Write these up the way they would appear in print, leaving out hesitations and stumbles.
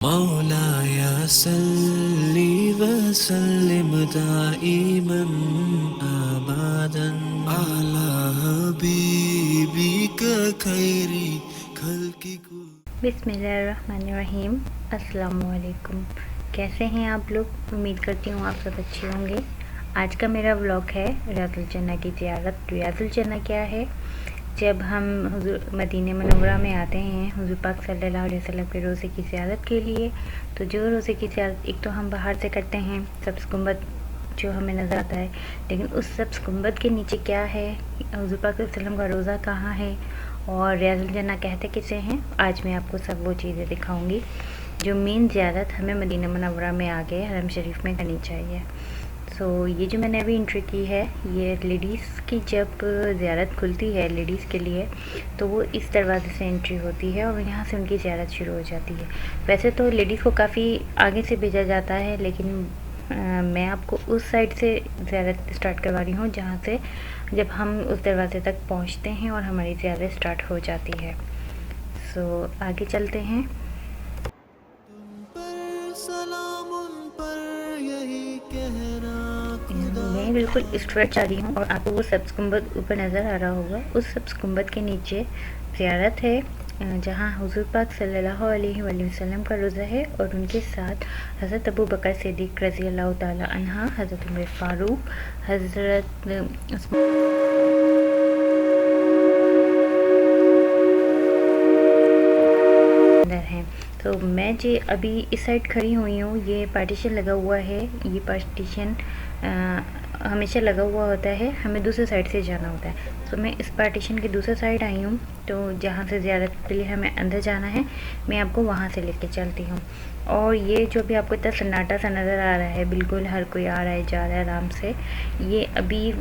मौलाया सल्ली वसल्लिम दाइमन अबदन अला हबीबिक खैरी खल्की कुल। बिस्मिल्लाहिर्रहमानिर्रहीम। अस्सलाम वालेकुम। कैसे हैं आप लोग? उम्मीद करती हूँ आप सब अच्छे होंगे। आज का मेरा व्लॉग है रियाजुल जन्नह की ज़ियारत। रियाजुल जन्नह क्या है? जब हम हुज़ूर मदीने मुनव्वरा में आते हैं हुज़ूर पाक सल्लल्लाहु अलैहि वसल्लम के रोज़े की ज़ियारत के लिए, तो जो रोज़े की ज़ियारत एक तो हम बाहर से करते हैं, सब्ज़ गुंबद जो हमें नज़र आता है, लेकिन उस सब्ज़ गुंबद के नीचे क्या है, हुज़ूर पाक सल्लल्लाहु अलैहि वसल्लम का रोज़ा कहाँ है और रियाजुल जन्नह कहते किसे हैं, आज मैं आपको सब वो चीज़ें दिखाऊंगी जो मेन ज़ियारत हमें मदीना मुनव्वरा में आके हरम शरीफ में करनी चाहिए। ये जो मैंने अभी एंट्री की है, ये लेडीज़ की जब ज़ियारत खुलती है लेडीज़ के लिए, तो वो इस दरवाज़े से एंट्री होती है और यहाँ से उनकी ज़ियारत शुरू हो जाती है। वैसे तो लेडीज़ को काफ़ी आगे से भेजा जाता है, लेकिन मैं आपको उस साइड से ज़ियारत स्टार्ट करवा रही हूँ जहाँ से जब हम उस दरवाज़े तक पहुँचते हैं और हमारी ज़ियारत स्टार्ट हो जाती है। आगे चलते हैं। मैं बिल्कुल स्ट्रेट जा रही हूँ और आपको वो सब्ज़ गुंबद ऊपर नज़र आ रहा होगा। उस सब्ज़ गुंबद के नीचे ज़ियारत है जहाँ हुज़ूर पाक सल्लल्लाहु अलैहि वसल्लम का रोज़ा है और उनके साथ हज़रत अबू बकर सिद्दीक़ रज़ी अल्लाह ताला अन्हा, हज़रत उमर फ़ारूक, हज़रत हैं। तो मैं जी अभी इस साइड खड़ी हुई हूँ। ये पार्टीशन लगा हुआ है, ये पार्टीशन हमेशा लगा हुआ होता है, हमें दूसरे साइड से जाना होता है। तो मैं इस पार्टीशन के दूसरे साइड आई हूँ, तो जहाँ से ज़ियारत के लिए हमें अंदर जाना है, मैं आपको वहाँ से लेके चलती हूँ। और ये जो भी आपको इतना सन्नाटा सा नज़र आ रहा है, बिल्कुल हर कोई आ रहा है जा रहा है आराम से, ये अभी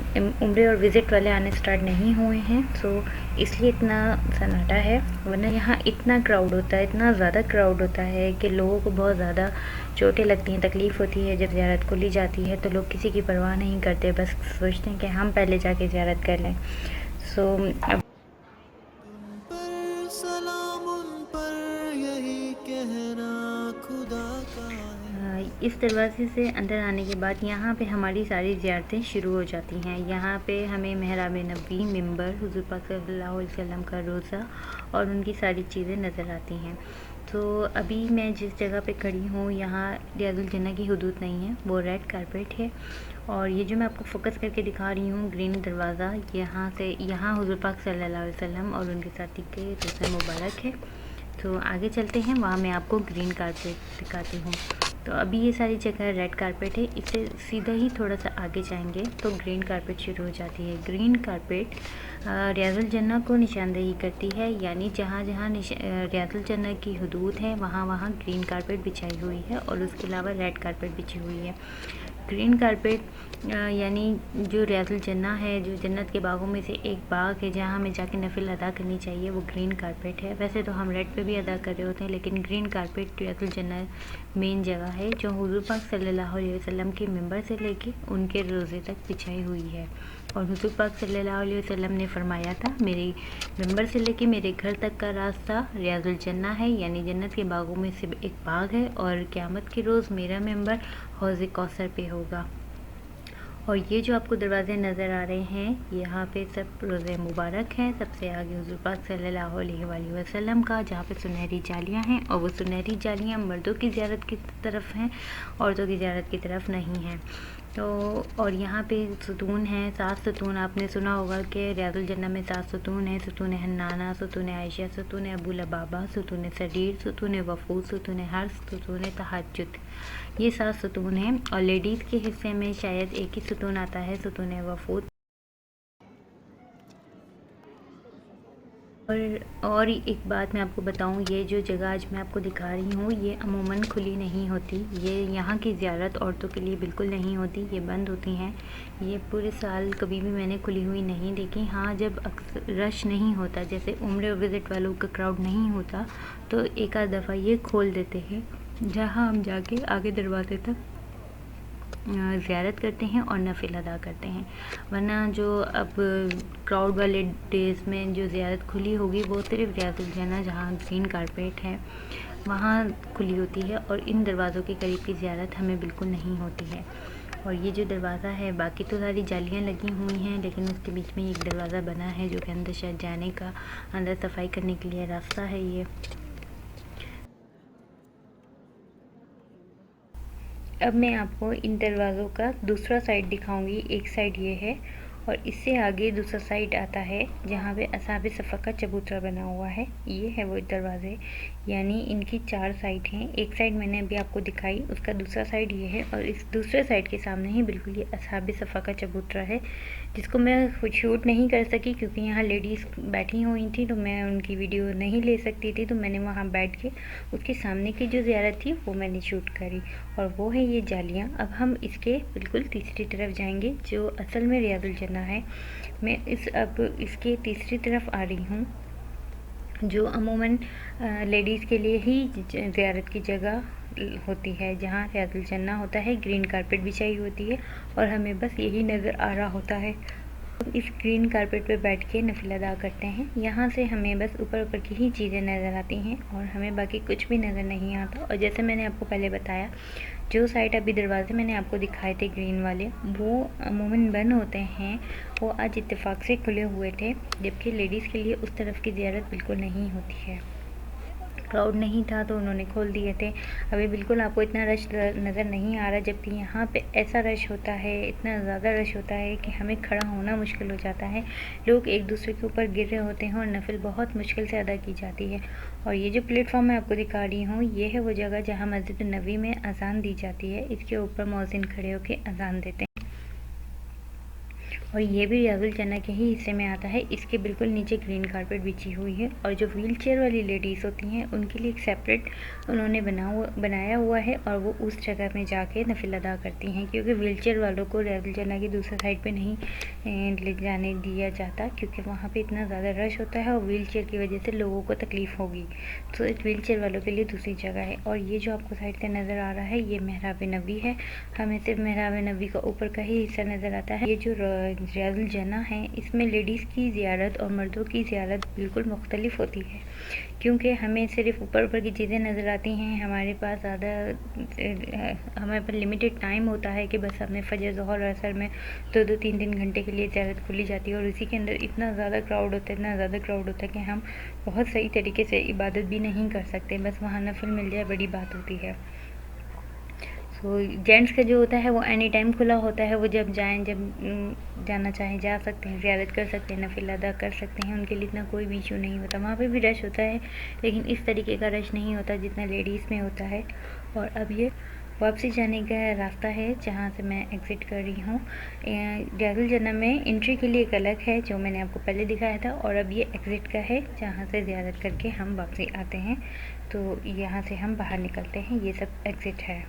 उम्रे और विज़िट वाले आने स्टार्ट नहीं हुए हैं, तो इसलिए इतना सन्नाटा है। वरना यहाँ इतना क्राउड होता है, इतना ज़्यादा क्राउड होता है कि लोगों को बहुत ज़्यादा चोटें लगती हैं, तकलीफ़ होती है। जब ज़ियारत खोली जाती है तो लोग किसी की परवाह नहीं करते, बस सोचते हैं कि हम पहले जाके ज़ियारत कर लें। अब इस दरवाज़े से अंदर आने के बाद यहाँ पे हमारी सारी ज़ियारतें शुरू हो जाती हैं। यहाँ पे हमें महराब नबी, मिंबर, हुज़ूर पाक सल्लल्लाहु अलैहि वसल्लम का रोज़ा और उनकी सारी चीज़ें नज़र आती हैं। तो अभी मैं जिस जगह पे खड़ी हूँ, यहाँ रियाजुल जन्नह की हुदूद नहीं है, वो रेड कारपेट है। और ये जो मैं आपको फ़ोकस करके दिखा रही हूँ ग्रीन दरवाज़ा, यहाँ हुज़ूर पाक सल्लल्लाहु अलैहि वसल्लम और उनके साथी के रोज़ा मुबारक है। तो आगे चलते हैं, वहाँ मैं आपको ग्रीन कारपेट दिखाती हूँ। तो अभी ये सारी जगह रेड कारपेट है, इससे सीधा ही थोड़ा सा आगे जाएंगे तो ग्रीन कारपेट शुरू हो जाती है। ग्रीन कारपेट रियाजुल जन्नह को निशानदेही करती है, यानी जहाँ जहाँ रियाजुल जन्नह की हुदूद है वहाँ वहाँ ग्रीन कारपेट बिछाई हुई है और उसके अलावा रेड कारपेट बिछी हुई है। ग्रीन कारपेट यानी जो रियाजुल जन्नह है, जो जन्नत के बागों में से एक बाग है जहाँ हमें जाके नफिल अदा करनी चाहिए, वो ग्रीन कारपेट है। वैसे तो हम रेड पे भी अदा कर रहे होते हैं, लेकिन ग्रीन कारपेट रियाजुल जन्नह मेन जगह है जो हुज़ूर पाक सल्लल्लाहु अलैहि वसल्लम के मिंबर से लेके उनके रोज़े तक बिछाई हुई है। और हुज़ूर पाक सल्लल्लाहु अलैहि वसल्लम ने फरमाया था, मेरे मिंबर से लेके मेरे घर तक का रास्ता रियाजुल जन्नह है, यानी जन्नत के बागों में से एक बाग है, और क़यामत के रोज़ मेरा मिंबर हौज़ कौसर पे होगा। और ये जो आपको दरवाज़े नज़र आ रहे हैं, यहाँ पे सब रोज़े मुबारक हैं। सबसे आगे हुज़ूर पाक सल्लल्लाहु अलैहि वसल्लम का, जहाँ पे सुनहरी जालियाँ हैं, और वो सुनहरी जालियाँ मर्दों की ज़ियारत की तरफ हैं, औरतों की ज़ियारत की तरफ नहीं हैं। तो और यहाँ पे सुतून हैं, 7 सुतून। आपने सुना होगा कि रियाजुल जन्नह में 7 सुतून हैं: सुतून हन्नाना, सुतून आयशा, सुतून अबू लबाबा, सुतून सरीर, सुतून वफूद, सुतून हर्स, सुतून तहज्जुद। ये 7 सुतून हैं। और लेडीज़ के हिस्से में शायद एक ही सुतून आता है, सुतून वफूद। और एक बात मैं आपको बताऊं, ये जो जगह आज मैं आपको दिखा रही हूँ, ये अमूमन खुली नहीं होती। ये यहाँ की ज़ियारत औरतों के लिए बिल्कुल नहीं होती, ये बंद होती हैं। ये पूरे साल कभी भी मैंने खुली हुई नहीं देखी। हाँ, जब रश नहीं होता, जैसे उम्र विज़िट वालों का क्राउड नहीं होता, तो एक आध दफ़ा ये खोल देते हैं, जहाँ हम जाके आगे दरवाजे तक ज़ियारत करते हैं और नफिल अदा करते हैं। वरना जो अब क्राउड वाले डेज़ में जो ज़ियारत खुली होगी, वो सिर्फ रियाजुल जन्नह जहाँ ग्रीन कारपेट है वहाँ खुली होती है और इन दरवाज़ों के करीब की ज़ियारत हमें बिल्कुल नहीं होती है। और ये जो दरवाज़ा है, बाकी तो सारी जालियाँ लगी हुई हैं, लेकिन उसके बीच में एक दरवाज़ा बना है जो कि अंदर शायद जाने का, अंदर सफाई करने के लिए रास्ता है ये। अब मैं आपको इन दरवाज़ों का दूसरा साइड दिखाऊंगी। एक साइड ये है और इससे आगे दूसरा साइड आता है जहाँ पे असहाबे सफ़ा का चबूतरा बना हुआ है। ये है वो दरवाज़े, यानी इनकी 4 साइड हैं। एक साइड मैंने अभी आपको दिखाई, उसका दूसरा साइड ये है और इस दूसरे साइड के सामने ही बिल्कुल ये असहाबे सफ़ा का चबूतरा है, जिसको मैं शूट नहीं कर सकी क्योंकि यहाँ लेडीज़ बैठी हुई थी, तो मैं उनकी वीडियो नहीं ले सकती थी। तो मैंने वहाँ बैठ के उसके सामने की जो ज़ियारत थी वो मैंने शूट करी, और वो है ये जालियाँ। अब हम इसके बिल्कुल तीसरी तरफ जाएंगे जो असल में रियाजुल जन्ना है। मैं अब इसके तीसरी तरफ आ रही हूँ, जो अमूमन लेडीज़ के लिए ही ज़ियारत की जगह होती है, जहाँ रियाजुल जन्ना होता है। ग्रीन कारपेट बिछाई होती है और हमें बस यही नज़र आ रहा होता है। इस ग्रीन कारपेट पे बैठ के नफिल अदा करते हैं। यहाँ से हमें बस ऊपर ऊपर की ही चीज़ें नज़र आती हैं और हमें बाकी कुछ भी नज़र नहीं आता। और जैसे मैंने आपको पहले बताया, जो साइड अभी दरवाजे मैंने आपको दिखाए थे ग्रीन वाले, वो अमूमन बंद होते हैं। वो आज इत्तेफाक से खुले हुए थे, जबकि लेडीज़ के लिए उस तरफ की ज़ियारत बिल्कुल नहीं होती है। क्राउड नहीं था तो उन्होंने खोल दिए थे। अभी बिल्कुल आपको इतना रश नज़र नहीं आ रहा, जबकि यहाँ पे ऐसा रश होता है, इतना ज़्यादा रश होता है कि हमें खड़ा होना मुश्किल हो जाता है। लोग एक दूसरे के ऊपर गिर रहे होते हैं और नफिल बहुत मुश्किल से अदा की जाती है। और ये जो प्लेटफॉर्म मैं आपको दिखा रही हूँ, ये है वो जगह जहाँ मस्जिद नबी में अजान दी जाती है। इसके ऊपर मौज़िन खड़े होकर अजान देते हैं और ये भी रियाजुल जन्ना के ही हिस्से में आता है। इसके बिल्कुल नीचे ग्रीन कारपेट बिछी हुई है और जो व्हील चेयर वाली लेडीज़ होती हैं उनके लिए एक सेपरेट उन्होंने बनाया हुआ है और वो उस जगह में जाके नफिल अदा करती हैं, क्योंकि व्हील चेयर वालों को रियाजुल जन्ना की दूसरे साइड पे नहीं ले जाने दिया जाता, क्योंकि वहाँ पे इतना ज़्यादा रश होता है और व्हील चेयर की वजह से लोगों को तकलीफ़ होगी। तो इस व्हील चेयर वालों के लिए दूसरी जगह है। और ये जो आपको साइड से नज़र आ रहा है, ये महराब नबी है। हमें सिर्फ महराब नबी का ऊपर का ही हिस्सा नज़र आता है। ये जो रियाजुल जन्ना है, इसमें लेडीज़ की ज़ियारत और मर्दों की ज़ियारत बिल्कुल मुख्तलिफ होती है, क्योंकि हमें सिर्फ ऊपर ऊपर की चीज़ें नज़र आती हैं। हमारे पास हमारे पास लिमिटेड टाइम होता है कि बस हमें फजर, ज़ोहर और असर में 2-2, 3-3 घंटे के लिए ज़ियारत खुली जाती है और इसी के अंदर इतना ज़्यादा क्राउड होता है कि हम बहुत सही तरीके से इबादत भी नहीं कर सकते। बस वहाँ नफिल मिल जाए बड़ी बात होती है। तो जेंट्स का जो होता है वो एनी टाइम खुला होता है, वो जब जाना चाहें जा सकते हैं, ज़ियारत कर सकते हैं, नफिल अदा कर सकते हैं, उनके लिए इतना कोई भी इशू नहीं होता। वहाँ पे भी रश होता है, लेकिन इस तरीके का रश नहीं होता जितना लेडीज़ में होता है। और अब ये वापसी जाने का रास्ता है जहाँ से मैं एग्ज़िट कर रही हूँ। रियाजुल जन्ना में एंट्री के लिए एक अलग है जो मैंने आपको पहले दिखाया था, और अब ये एग्ज़िट का है जहाँ से ज़ियारत करके हम वापसी आते हैं। तो यहाँ से हम बाहर निकलते हैं, ये सब एग्ज़िट है।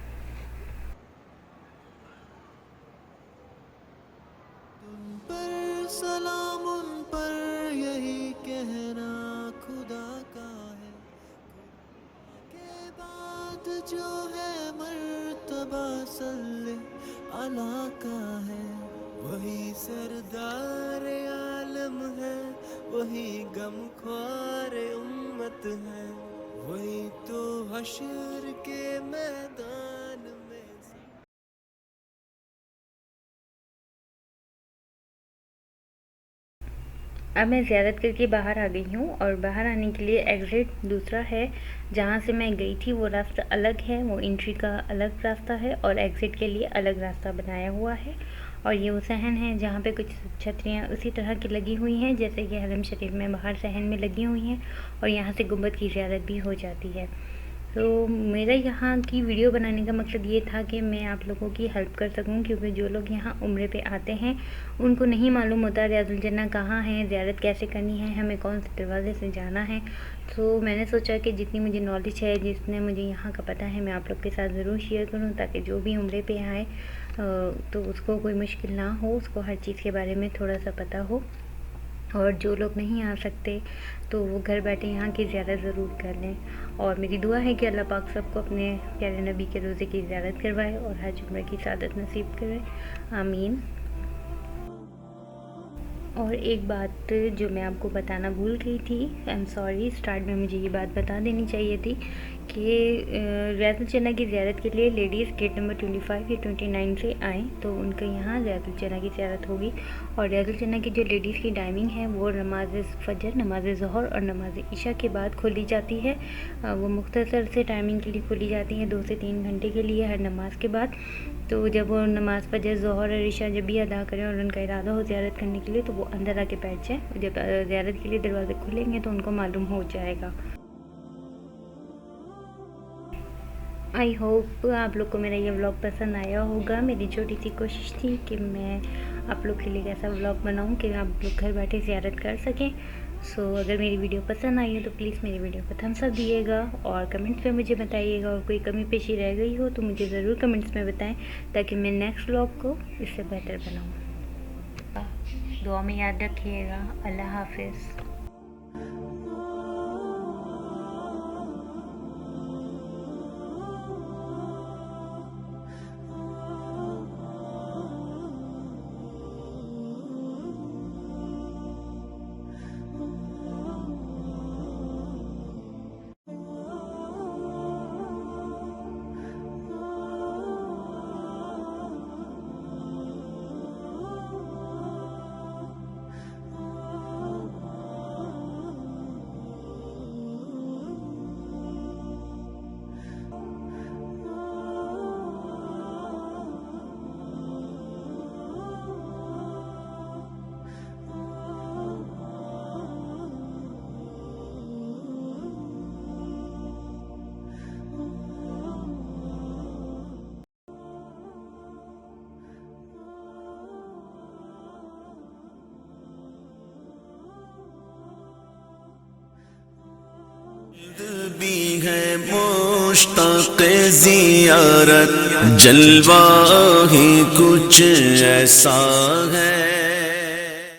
सलाम उन पर यही कहना खुदा का है। के बाद जो है मर्तबा सल्ले अला का है। वही सरदार आलम है, वही गमख्वार उम्मत है, वही तो हश्र के मैदान में। अब मैं ज़ियारत करके बाहर आ गई हूँ और बाहर आने के लिए एग्ज़िट दूसरा है। जहाँ से मैं गई थी वो रास्ता अलग है, वो एंट्री का अलग रास्ता है और एग्ज़िट के लिए अलग रास्ता बनाया हुआ है। और ये वो सहन है जहाँ पे कुछ छतरियाँ उसी तरह की लगी हुई हैं जैसे कि हरम शरीफ में बाहर सहन में लगी हुई हैं, और यहाँ से गुंबद की ज़ियारत भी हो जाती है। तो मेरा यहाँ की वीडियो बनाने का मकसद ये था कि मैं आप लोगों की हेल्प कर सकूँ, क्योंकि जो लोग यहाँ उम्रे पे आते हैं उनको नहीं मालूम होता रियाजुल जन्ना कहाँ है, ज़ियारत कैसे करनी है, हमें कौन से दरवाजे से जाना है। तो मैंने सोचा कि जितनी मुझे नॉलेज है, जितने मुझे यहाँ का पता है, मैं आप लोग के साथ ज़रूर शेयर करूँ, ताकि जो भी उम्रे पे आए तो उसको कोई मुश्किल ना हो, उसको हर चीज़ के बारे में थोड़ा सा पता हो। और जो लोग नहीं आ सकते तो वो घर बैठे यहाँ की ज़ियारत ज़रूर कर लें। और मेरी दुआ है कि अल्लाह पाक सबको अपने प्यारे नबी के रोज़े की ज़ियारत करवाए और हज उम्र की सादत नसीब कराए। आमीन। और एक बात जो मैं आपको बताना भूल गई थी, आई एम सॉरी, स्टार्ट में मुझे ये बात बता देनी चाहिए थी कि ज़ियारतुल चना की ज़ियारत के लिए लेडीज़ गेट नंबर 25 या 29 से आएँ तो उनके यहाँ ज़ियारतुल चना की ज़ियारत होगी। और ज़ियारतुल चना की जो लेडीज़ की टाइमिंग है वो नमाज फ़जर, नमाज ज़ोहर और नमाज इशा के बाद खोली जाती है। वो मुख्तसर से टाइमिंग के लिए खोली जाती है, 2 से 3 घंटे के लिए हर नमाज के बाद। तो जब वो नमाज़ फ़जर, ज़ोहर और इशा जब भी अदा करें और उनका इरादा हो ज़ियारत करने के लिए तो वो अंदर आके बैठ जाए। जब ज़ियारत के लिए दरवाज़े खुलेंगे तो उनको मालूम हो जाएगा। आई होप आप लोग को मेरा ये व्लॉग पसंद आया होगा। मेरी छोटी सी कोशिश थी कि मैं आप लोग के लिए ऐसा व्लॉग बनाऊं कि आप लोग घर बैठे ज़ियारत कर सकें। सो अगर मेरी वीडियो पसंद आई है तो प्लीज़ मेरी वीडियो को थम्स अप दिएगा और कमेंट्स में मुझे बताइएगा। और कोई कमी पेशी रह गई हो तो मुझे ज़रूर कमेंट्स में बताएं ताकि मैं नेक्स्ट व्लॉग को इससे बेहतर बनाऊँ। दुआ में याद रखिएगा। अल्लाह हाफिज़। भी है मुश्ताक़ ज़ियारत, जलवा ही कुछ ऐसा है।